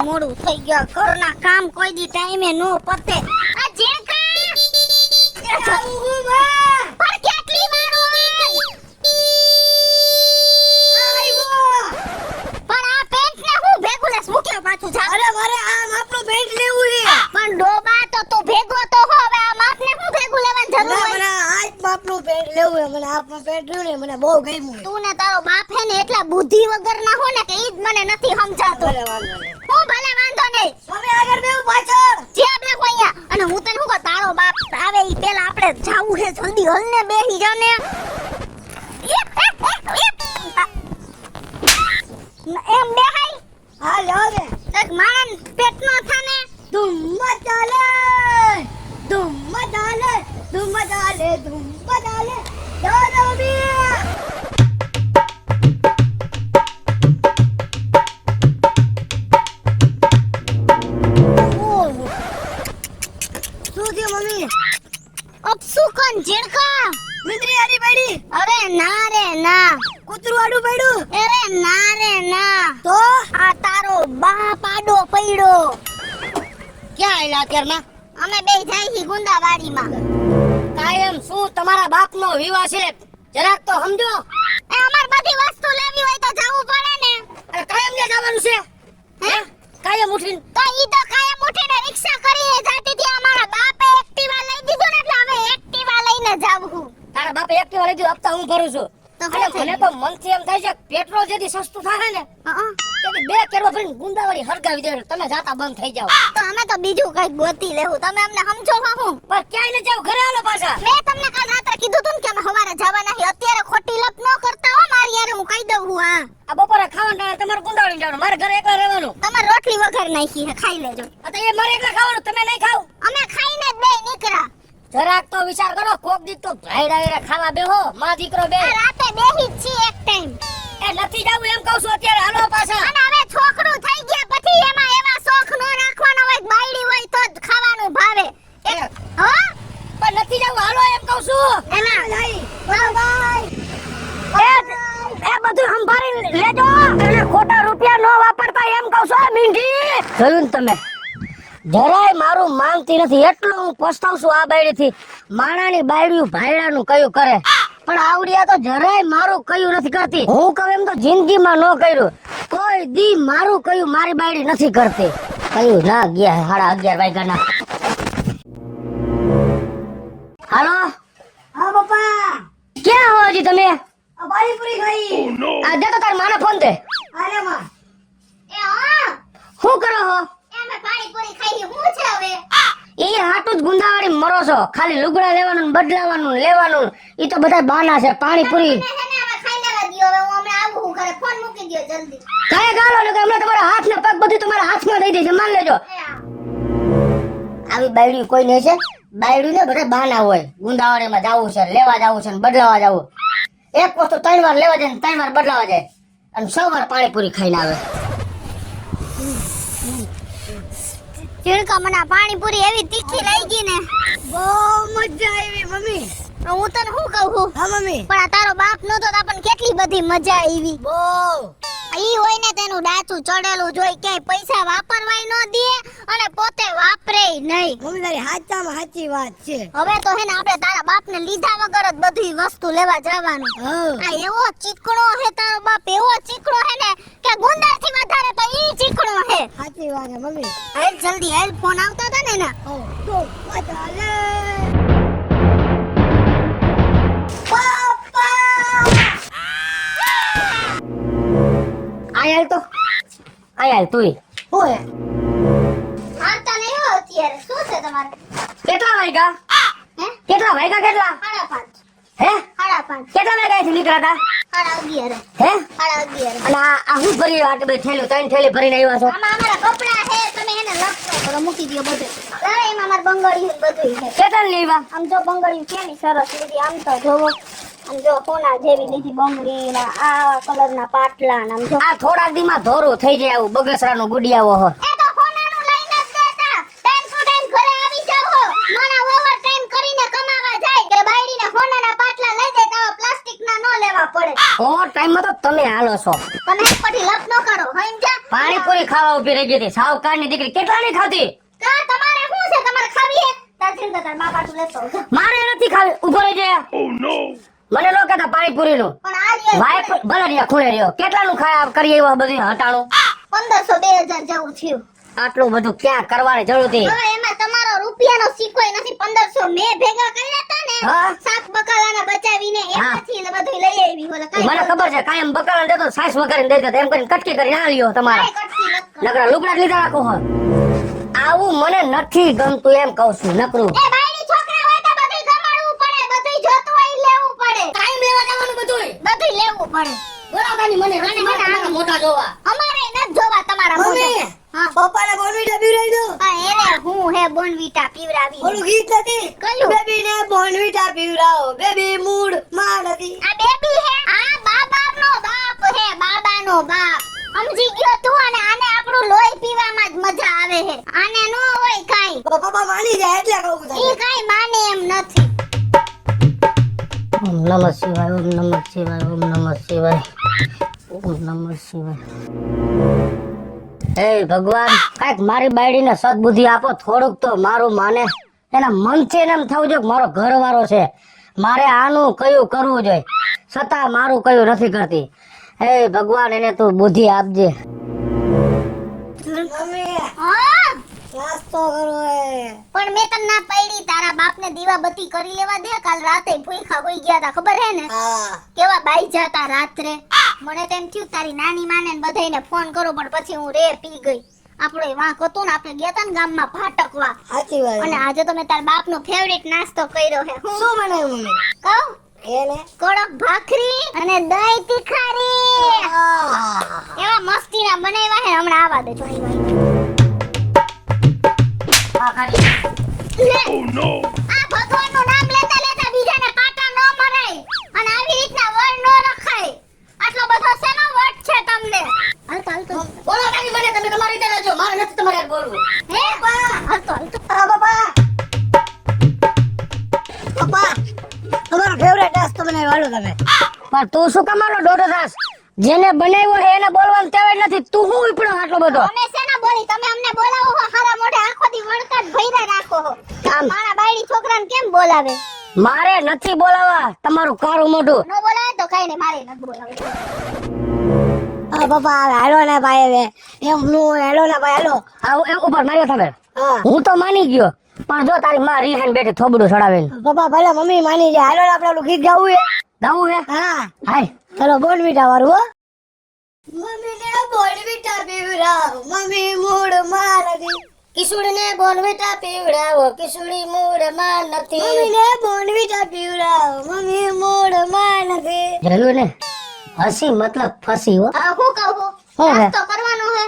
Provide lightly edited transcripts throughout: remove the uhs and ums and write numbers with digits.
મોડું થઈ ગયું ઘરના કામ કોઈ દી ટાઈમે નો પતે આ જે કાઈ પર કેટલી મારો પણ આ પેન્ટ ને હું ભેગું લેસ મૂક્યો પાછું જા અરે મારે આ માપનું પેન્ટ લેવું છે પણ ડોબા તો તું ભેગો તો હો હવે આ માપ ને હું ભેગું લેવાની જરૂર હોય મને આ માપનું પેન્ટ લેવું છે મને આ પેન્ટ રહ્યું ને મને બહુ ગમ્યું તું ને તારો બાપ હે ને એટલા બુદ્ધિ વગર ના હો ને કે ઈ જ મને નથી સમજાતું ભલે વાંધો નહીં હું ભલે વાંધો નહીં હવે આગળ બેવું પાછળ જે આપણે કોઈયા અને હું તને શું કહું તારો બાપ આવે ઈ પેલા આપણે જાવું છે જલ્દી હલ ને બેહી જા ને એમ બેહાઈ હા લ્યો દે એક માણસ પેટ નો થાને ધૂમ મચાલે ધૂમ મચાલે ધૂમ મચાલે ધૂમ મચાલે દાદા બી શું થયું મમ્મી અપસુકન ઝીણકા મિત્રી આડી પડી અરે ના રે ના કૂતરું આડું પડ્યું અરે ના રે ના તો આ તારો બાપ આડો પડ્યો ક્યાં આયલા અત્યારમાં અમે બે જાય છી ગુંદાવાડીમાં કાયમ શું તમારા બાપનો વિવાહ છે જરાક તો સમજો એ અમાર બધી વસ્તુ લેવી હોય તો જાવું પડે ને અરે કાયમ ને જવાનું છે હે કાયમ ઉઠીને તો ઈ તો કાયમ ઉઠીને રિક્ષા કરીને જાતી હતી અમારા બાપે એક્ટિવા લઈ દીધું ને એટલે હવે એક્ટિવા લઈને જાવું તારા બાપે એક્ટિવા લઈ દીધું હપ્તા હું ભરું છું તો અને મને તો મનથી એમ થાય છે પેટ્રોલ જેથી સસ્તું થાય ને તેથી 2 કેરો ભરીને ગુંદાવાડી હરગાવી દે તમે જાતા બંધ થઈ જાવ તો અમે તો બીજું કઈક ગોતી લેવું તમે અમને સમજો હું પણ ક્યાંય ન જાવ ઘરે આલો પાછા મેં તમને કાલ રાત્રે કીધું તું ને કે અમે સવારે જવાના છીએ અત્યારે ખોટી લપ ન કરતા હો મારી યાર હું કહી દઉં હા આ બપોરે ખાવાનું તમારે ગુંદાવાડી જવાનું મારે ઘરે એકલા રહેવાનું તમારે રોટલી વઘાર નાખી છે ખાઈ લેજો આ તો એ મારે એકલા ખાવાનું તમે નહીં ખાવ અમે ખાઈને જ બે નીકળ્યા જરાક તો વિચાર કરો કોક દી તો ભાઈડા ખાવા બેહો માં દીકરો બે આ રાતે બેહી જ છીએ એક ટાઈમ એ નથી જાવું એમ કહું છું અત્યારે હાલો પાછા અને હવે છોકરું થઈ ગયા પછી એમાં એવા શોખ ન રાખવાનો હોય બાયડી હોય તો જ ખાવાનું ભાવે હા પણ નથી જાવું હાલો એમ કહું છું એના બાય એ બધું સંભાળીને લેજો અને ખોટા રૂપિયા ન વાપરતા એમ કહું છું મીંઢી જોયું ને તમે જરાય મારું માંગતી નથી એટલું હું પસ્તાવ છું આ બાયડીથી માણાની બાયડીયું ભાયડાનું કયું કરે પણ આવડિયા તો જરાય મારું કયું નથી કરતી હું કહું એમ તો જિંદગીમાં ન કર્યું કોઈ દી મારું કયું મારી બાયડી નથી કરતી કયું ના ગયા 11:30 વાગ્યાના હાલો હા પપ્પા ક્યાં હો હજી તમે આ પાણીપુરી ખાઈ આ દે તો તાર માને ફોન દે અરે માં એ હા શું કરો હો અમે પાણીપુરી ખાઈ હું છે હવે એ હાટું જ ગુંદાવાડી મરો છો ખાલી લુગડા લેવાનું ને બદલાવાનું ને લેવાનું ઈ તો બધા બહાના છે પાણીપુરી તમે છે ને હવે ખાઈ લેવા દ્યો હવે હું હમણાં આવું હું ઘરે ફોન મૂકી દ્યો જલ્દી કાય ગાલો ને કે હમણાં તમારા હાથ ને પગ બધું તમારા હાથમાં દઈ દેજો માન લેજો આવી બાયડી કોઈ નહીં છે બાયડી ને બધા બહાના હોય ગુંદાવાડીમાં જાવું છે લેવા જાવું છે ને બદલાવા જાવું એક વસ્તુ 3 વાર લેવા જાય ને 3 વાર બદલાવા જાય અને 6 વાર પાણીપુરી ખાઈને આવે ચીણકા મને આ પાણીપુરી એવી તીખી લાગી ને બહુ મજા આવી મમ્મી હું તને શું કહું હા મમ્મી પણ આ તારો બાપ નતો તો આપણને કેટલી બધી મજા આવી બહુ ઈ હોય ને તેનું ડાચું ચડેલું જોઈ ક્યાંય પૈસા વાપરવાય ન દે અને પોતે વાપરેય નહીં મમ્મી તારી સાચામાં સાચી વાત છે હવે તો હે ને આપણે તારા બાપને લીધા વગર જ બધી વસ્તુ લેવા જવાનું હા આ એવો ચીકણો હે તારો બાપ એવો ચીકણો હે ને કે ગુંદાથી વધારે તો ઈ ચીકણો હે સાચી વાત છે મમ્મી હેલ જલ્દી હેલ ફોન આવતા હતા ને એના ઓ તો મજા લે આયાલ તો આયાલ તુંય ઓય આવતા નહીં હો અત્યારે શું છે તમારે કેટલા વાગ્યા હે કેટલા વાગ્યા કેટલા 5:30 હે 5:30 કેટલા વાગ્યાથી નીકળ્યા હતા 11:30 હે 11:30 અને આ હું ભરી આટલી બધી થેલીઓ 3 થેલી ભરીને આવ્યા છો આમાં અમારા કપડા હે તમે એને લખતો કરો મૂકી દયો બધે અરે એમાં અમાર બંગડી ને બધું છે કેટલા લેવા આમ જો બંગડી કેવી સરસ લીધી આમ તો જોવો આમ જો સોના જેવી લીધી બંગડી ને આ કલરના પાટલા ને આમ જો આ થોડા દીમાં ધોરું થઈ જાય આવું બગસરાનું ગુડિયાવો હો એ તો સોનાનું લઈને જ દેતા ટાઈમ ટુ ટાઈમ ઘરે આવી જાઓ મારા ઓવર ટાઈમ કરીને કમાવા જાય કે બાયડીને સોનાના પાટલા લઈ દે તો પ્લાસ્ટિક ના ન લેવા પડે ઓ ટાઈમમાં તો તમે હાલો છો તમે એક પટી લપ ન કરો સમજ્યા પાણીપુરી ખાવા ઉભી રહી ગઈ હતી સાવ કાની દીકરી કેટલા ની ખાધી કા તમારે શું છે તમારે ખાવી હે તાજિંદ તાર બાપા તું લેતો આવજો. મારે નથી ખાવી ઉભો રહેજે મને નો કહેતા પાણીપુરી નું પણ આ રે વાય ભલે રહ્યા ખૂણે રહ્યો કેટલા નું ખાયા કરીએ એવા બધી હટાણું 1500 2000 જેવું થયું. આટલું બધું ક્યાં કરવાની જરૂર હતી હવે એમાં તમારો રૂપિયાનો સિક્કોય નથી. 1500 મેં ભેગા કર્યા હતા ને હા. શાક બકાલાના બચાવીને હા. એમાંથી બધું લઈ આવી બોલે કાઈ મને ખબર છે કાયમ બકાલા દેતો સાસ વગાડીને દેતો એમ કરીને કટકી કરીને આ લ્યો તમારા કટકી નથી કરતા. નકરા લુગડા જ લીધા રાખો હો આવું મને નથી ગમતું એમ કહું છું નકરું એ બાયડી છોકરા હોય તો બધું જમાડવું પડે, બધું જોતું હોય લેવું પડે. ટાઈમ લેવા જવાનું બધું બધું લેવું પડે. બોલાવવાની મને મને મોટા જોવા અમારે નથી જોવા તમારા મમ્મી મોઢે. હા. પપ્પાને બોનવીટા પીવડાવી દો. હા, એને હું હે બોનવીટા પીવડાવી. ઓલું ગીત નથી કયું? બેબીને બોનવીટા પીવડાવો બેબી મૂડ માં નથી. આ બેબી હે આ બાબાનો બાપ હે, બાબાનો બાપ. સમજી ગયો તું? અને આને આપણું લોહી પીવામાં જ મજા આવે હે. આને નો હોય કાઈ. તો પપ્પા માની જાય એટલે કહું છું. ઈ કાઈ માને એમ નથી. ઓમ નમઃ શિવાય ઓમ નમઃ શિવાય ઓમ નમઃ શિવાય ઓમ નમઃ શિવાય હે ભગવાન કાંઈક મારી બાયડીને સદબુદ્ધિ આપો થોડુંક તો મારું માને એના મનથી એને એમ થવું જોઈએ કે મારો ઘરવાળો છે મારે આનું કયું કરવું જોઈએ છતાં મારું કયું નથી કરતી હે ભગવાન એને તું બુદ્ધિ આપજે મમ્મી હા, નાસ્તો કરો હે. પણ મેં તને ના પાડી. તારા બાપને દીવાબત્તી કરી લેવા દે. કાલ રાતે ભૂખા હોઈ ગયા તા, ખબર હે ને? હા કેવા બાઈ જાતા રાત્રે. મને તેમ થયું તારી નાની માને ને બધાયને ફોન કરો, પણ પછી હું રે પી ગઈ. આપણો એ વાંક હતો ને, આપણે ગયા તા ને ગામમાં ભાટકવા. સાચી વાત અને આજે તો મેં તારા બાપનો ફેવરિટ નાસ્તો કર્યો હે. હું શું બનાવ્યું મમ્મી કહું? એને કડક ભાખરી અને દહીં તીખારી એવા મસ્તીના બનાવ્યા હે. હમણાં આવા દે જોઈ આ ભગવાનનું નામ લેતા લેતા બીજાને પાટા ન મરાય અને આવી રીતના વડ ન રખાય. આટલો બધો શેનો વટ છે તમને? હાલતો હાલતો બોલો કાકી મને તમે તમારી રીતે રહેજો મારે નથી તમારે હારે બોલવું હે હાલતો હાલતો. પપ્પા પપ્પા તમારો ફેવરેટ નાસ્તો બનાવ્યો હાલો તમે. પણ તું શું કમાલો દોઢો તાસ જેને બનાવ્યો છે એને બોલવાનું ટેવાય નથી તું શું ઉપડો આટલો બધો અમે શેના બોલી? તમે અમને બોલાવો હો હારા મોઢે આખો દી વળકાટ ભર્યા રાખો હો. આમ. મારા બાયડી છોકરાને કેમ બોલાવે? મારે નથી બોલાવા તમારું કાળું મોઢું ન બોલાવે તો કઈ નહીં, મારે નથી બોલાવે. હા પપ્પા હવે હાલો ને ભાઈ હવે એમ નું હાલો ને ભાઈ હાલો. આવું એમ ઉપર માર્યો તમે હા હું તો માની ગયો પણ જો તારી માં રીહાન બેઠી થોબડું ચડાવીને પપ્પા ભલે મમ્મી માની જાય હાલો ને આપણે ઓલું ગીત ગાવું હે. દાવું હે હા હાય ચલો બોનવીટા વાળું હો. મમ્મી ને બોનવીટા પીવડાવો મમ્મી મૂડ માં નથી. કિશોરીને બોનવીટા પીવડાવો કિશોરી મૂડ માં નથી મમ્મી ને બોનવીટા પીવડાવો મમ્મી મૂડ માં નથી. જોયું ને હસી મતલબ ફસી હો હા, હું કહું છું. શું હે? નાસ્તો કરવાનો હે.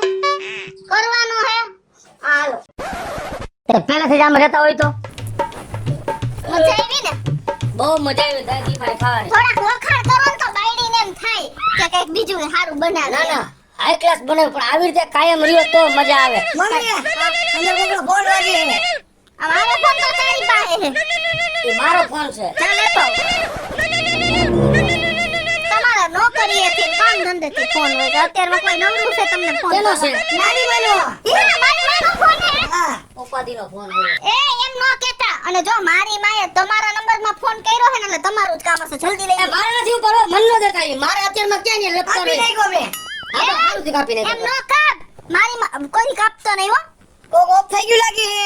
કરવાનો હે. હાલો. તે પહેલાથી જ આમ રહેતા હોય તો મજા આવી ને? બહુ મજા આવી દાદી ભાઈ ખાવાની થોડાક વખાણ કરો ને તો બાયડીને એમ થાય કે કંઈક બીજું સારું બનાવે. ના ના હાઈ ક્લાસ બનાવ્યું પણ આવી રીતે કાયમ રહ્યો તો મજા આવે મમ્મી અંદર કોકનો ફોન વાગે છે. આ મારો ફોન તો તારી પાસે હે. એ મારો ફોન છે ચાલ લેતો આવ. તમારા નોકરીએથી કામ ધંધેથી ફોન હોય તો અત્યારમાં કોઈ નવરું છે તમને ફોન કેનો કરે? છે નાની બનો. એ મારી માનો ફોન હે. હા ઉપાધિનો ફોન આવ્યો એ એમ નો કહેતા. અને જો મારી માએ તમારા નંબરમાં ફોન કર્યો હે ને એટલે તમારું જ કામ હશે. જલ્દી લઈ એ મારે નથી ઉપાડવો મન નો દેતા ઈ. મારે અત્યારમાં ક્યાં ને લપતો આપી રહી નાખ્યો મેં. આ તો હારુંથી કાપી એમ નાખ્યો. નો કાપ. મારી કોઈ કાપતો નહીં હો. કોક ઓફ થઈ ગયું લાગે છે.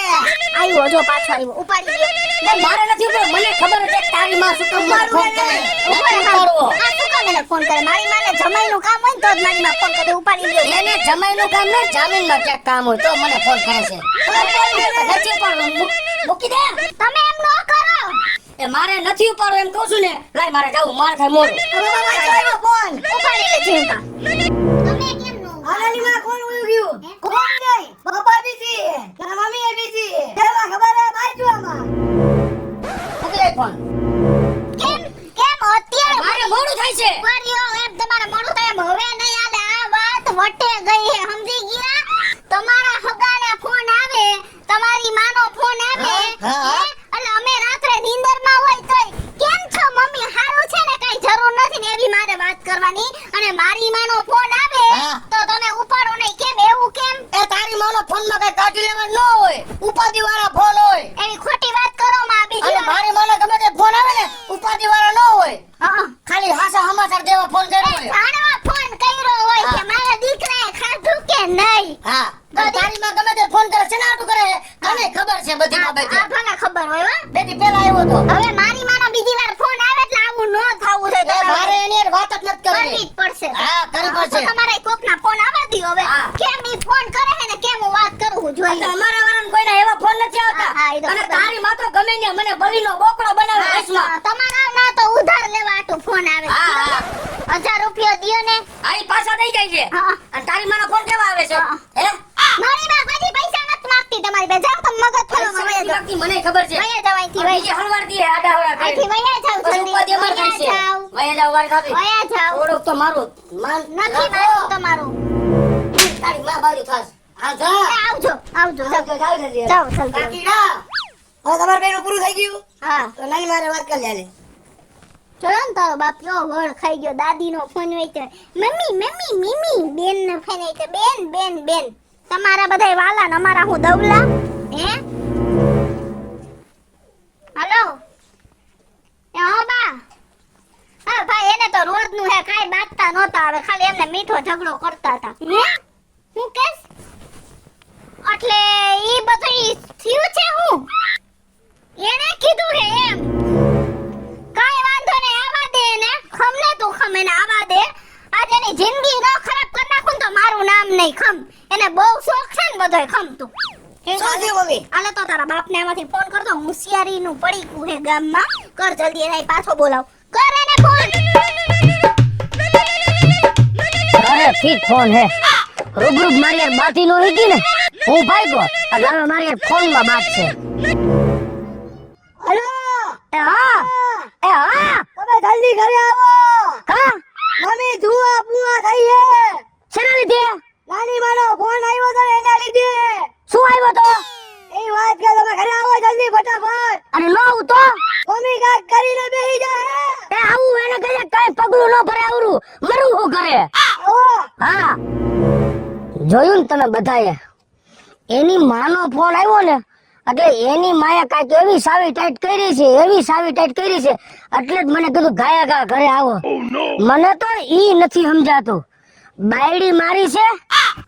આવ્યો જો પાછો આવ્યો. ઉપાડી લ્યો. એ મારે નથી ઉપાડવો મને ખબર છે કે તારી માં શું કામ મને ફોન કરે નથી ઉપાડવો. આ શું કામ એને ફોન કરે? મારી માને જમાઈનું કામ હોય ને તો જ મારી માં ફોન કરે. ઉપાડી લ્યો. એને જમાઈનું કામ ને જામીનમાં ક્યાંક કામ હોય તો મને ફોન કરે છે નથી ઉપાડવો મૂકી દે તમે એમ નો કરો. એ મારે નથી ઉપાડવો એમ કહું છું ને લાય મારે જાવું મારે થાય મોડું હવે બાબા ચાલ્યો ફોન. ઉપાડી લે જીવતા. તમે કેમ નો? હાલાની માં કોણ ઉયું ગયું? કોણ નહીં. પપ્પા બીજી છે. તારા મમ્મી એ બીજી છે. તેમાં ખબર હે બાજુમાં. મૂકી દે ફોન કેમ કેમ અત્યારે મારે મોડું થાય છે ઉપાડ્યો એમ તમારે મોડું થાય એમ હવે નહીં આવે. આ વાત વટે ગઈ હે. સમજી ગયા? તમારા હગાને ફોન આવે, તમારી માનો ફોન આવે, હા, હા. હે? એટલે અમે રાત્રે નીંદરમાં હોય તોય કેમ છો મમ્મી? હારું છે ને? કઈ જરૂર નથી ને એવી મારે વાત કરવાની. અને મારી માનો ફોન આવે હા. તો તમે ઉપાડો નહીં. કેમ છે બધી બાબતે. આ ભલે ખબર હોય હો. બેટી પેલા આવ્યો તો હવે મારી માનો બીજી વાર ફોન આવે એટલે આવું ન થવું છે એ મારે એની હારે વાત જ નથી કરવી કરવી. જ પડશે. હા, કરવી પડશે. તો તમારે કોકના ફોન આવવા દ્યો હવે. હા. કેમ ઈ ફોન કરે છે ને કેમ હું વાત કરું એટલે જોઈએ. અમારા વાળાને કોઈના એવા ફોન નથી આવતા. હા, એ તો અને ખબર. તારી માં તો ગમે ને મને બલીનો બોકડો બનાવે વચમાં. તમારા ના તો ઉધાર લેવા આટું ફોન આવે. હા, હા. 1000 રૂપિયા દ્યો ને. આઈ પાછા દઈ જાય છે. હા. અને તારી માનો ફોન કેવા આવે છે? હા. હે? મારી માં કોઈ પૈસા નથી માંગતી તમારી બે. જાઓ તમે મગજ ફરો પૈસા વયા નથી જાઓ. લાગતી, મને ખબર છે. વયા જાઓ અહીંથી વયા બીજી હળવાર દી આડા હળવા કરે. અહીંથી વયા જાઓ પછી જલ્દી. ઉપાધિ અમારે થાય છે. વયા જાઓ. વયા જાઓ વાર ખાતી. વયા જાઓ. થોડુંક તો મારું માન નથી રાખો. માનવું તમારું. તારી માં બાજુ થાસ. હા જા. આવજો આવજો જાઓ. જાઓ જલ્દી. જાઓ જલ્દી. કાકીડા. હવે તમારે બેનું પૂરું થઈ ગયું? હા તો નાની મારે વાત કરી લે. જોયો ને તારો બાપ કેવો વળ ખાઈ ગયો. દાદીનો ફોન હોય તો મમ્મી મમ્મી મીમી બેન ને ફોન હોય તો બેન બેન બેન. તમારા બધાય વાલા ને અમારા હું દવલા હે. હાલો એ હો બા. હા ભાઈ એને તો રોજ નું હે કાઈ બાતતા નહોતા હવે ખાલી એમને મીઠો ઝઘડો કરતા હતા. હે હું કેસ એટલે ઈ બધું થયું છે હું એને કીધું હે એમ. કાઈ વાંધો નહીં આવા દે ને ખમને તું ખમ એને આવા દે. આજ એની જિંદગી ન ખરાબ કરી નાખું ને તો મારું નામ નહીં ખમ. એને બહુ શોખ છે ને બધોય ખમ તું. શું થયું મમ્મી? આલે તો તારા બાપને આમાંથી ફોન કરતો મુસિયારી નું પડીકું હે ગામમાં. કર જલ્દી એને પાછો બોલાવ. કર એને ફોન. અરે ફીટ ફોન હે. રૂબરૂ મારી યાર બાતી નો હતી ને હું ભાગ્યો. આ ગામે મારી યાર ફોન માં બાત છે. હલો એ હા એ હા તમે જલ્દી ઘરે આવો. હા મમ્મી ધુઆ પુઆ થઈ હે. શેના લીધે? નાની માનો ફોન આવ્યો તો એના લીધે. શું આવ્યો તો? એ વાત કે તમે ઘરે આવો જલ્દી ફટાફટ. અને નો આવું તો મમ્મી કાક કરીને બેહી જાય. એ આવું એને કહીએ કઈ પગલું ન ભરે આવરું મરું હું કરે. આવો. હા જોયું ને તમે બધાએ એની માનો ફોન આવ્યો ને એટલે એની માએ કાંઈક એવી સાવી ટાઈટ કરી છે એવી સાવી ટાઈટ કરી છે એટલે જ મને કીધું ગાયા ગા ઘરે આવો. મને તો ઈ નથી સમજાતું. બાયડી મારી છે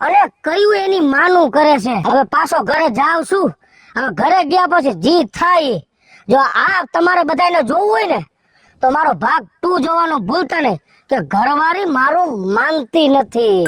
અને કયું એની માનું કરે છે. હવે પાછો ઘરે જાવ છું. હવે ઘરે ગયા પછી જી થાય. જો આ તમારે બધાને જોવું હોય ને તો મારો ભાગ 2 જોવાનું ભૂલતા નહીં કે ઘરવાળી મારું માનતી નથી.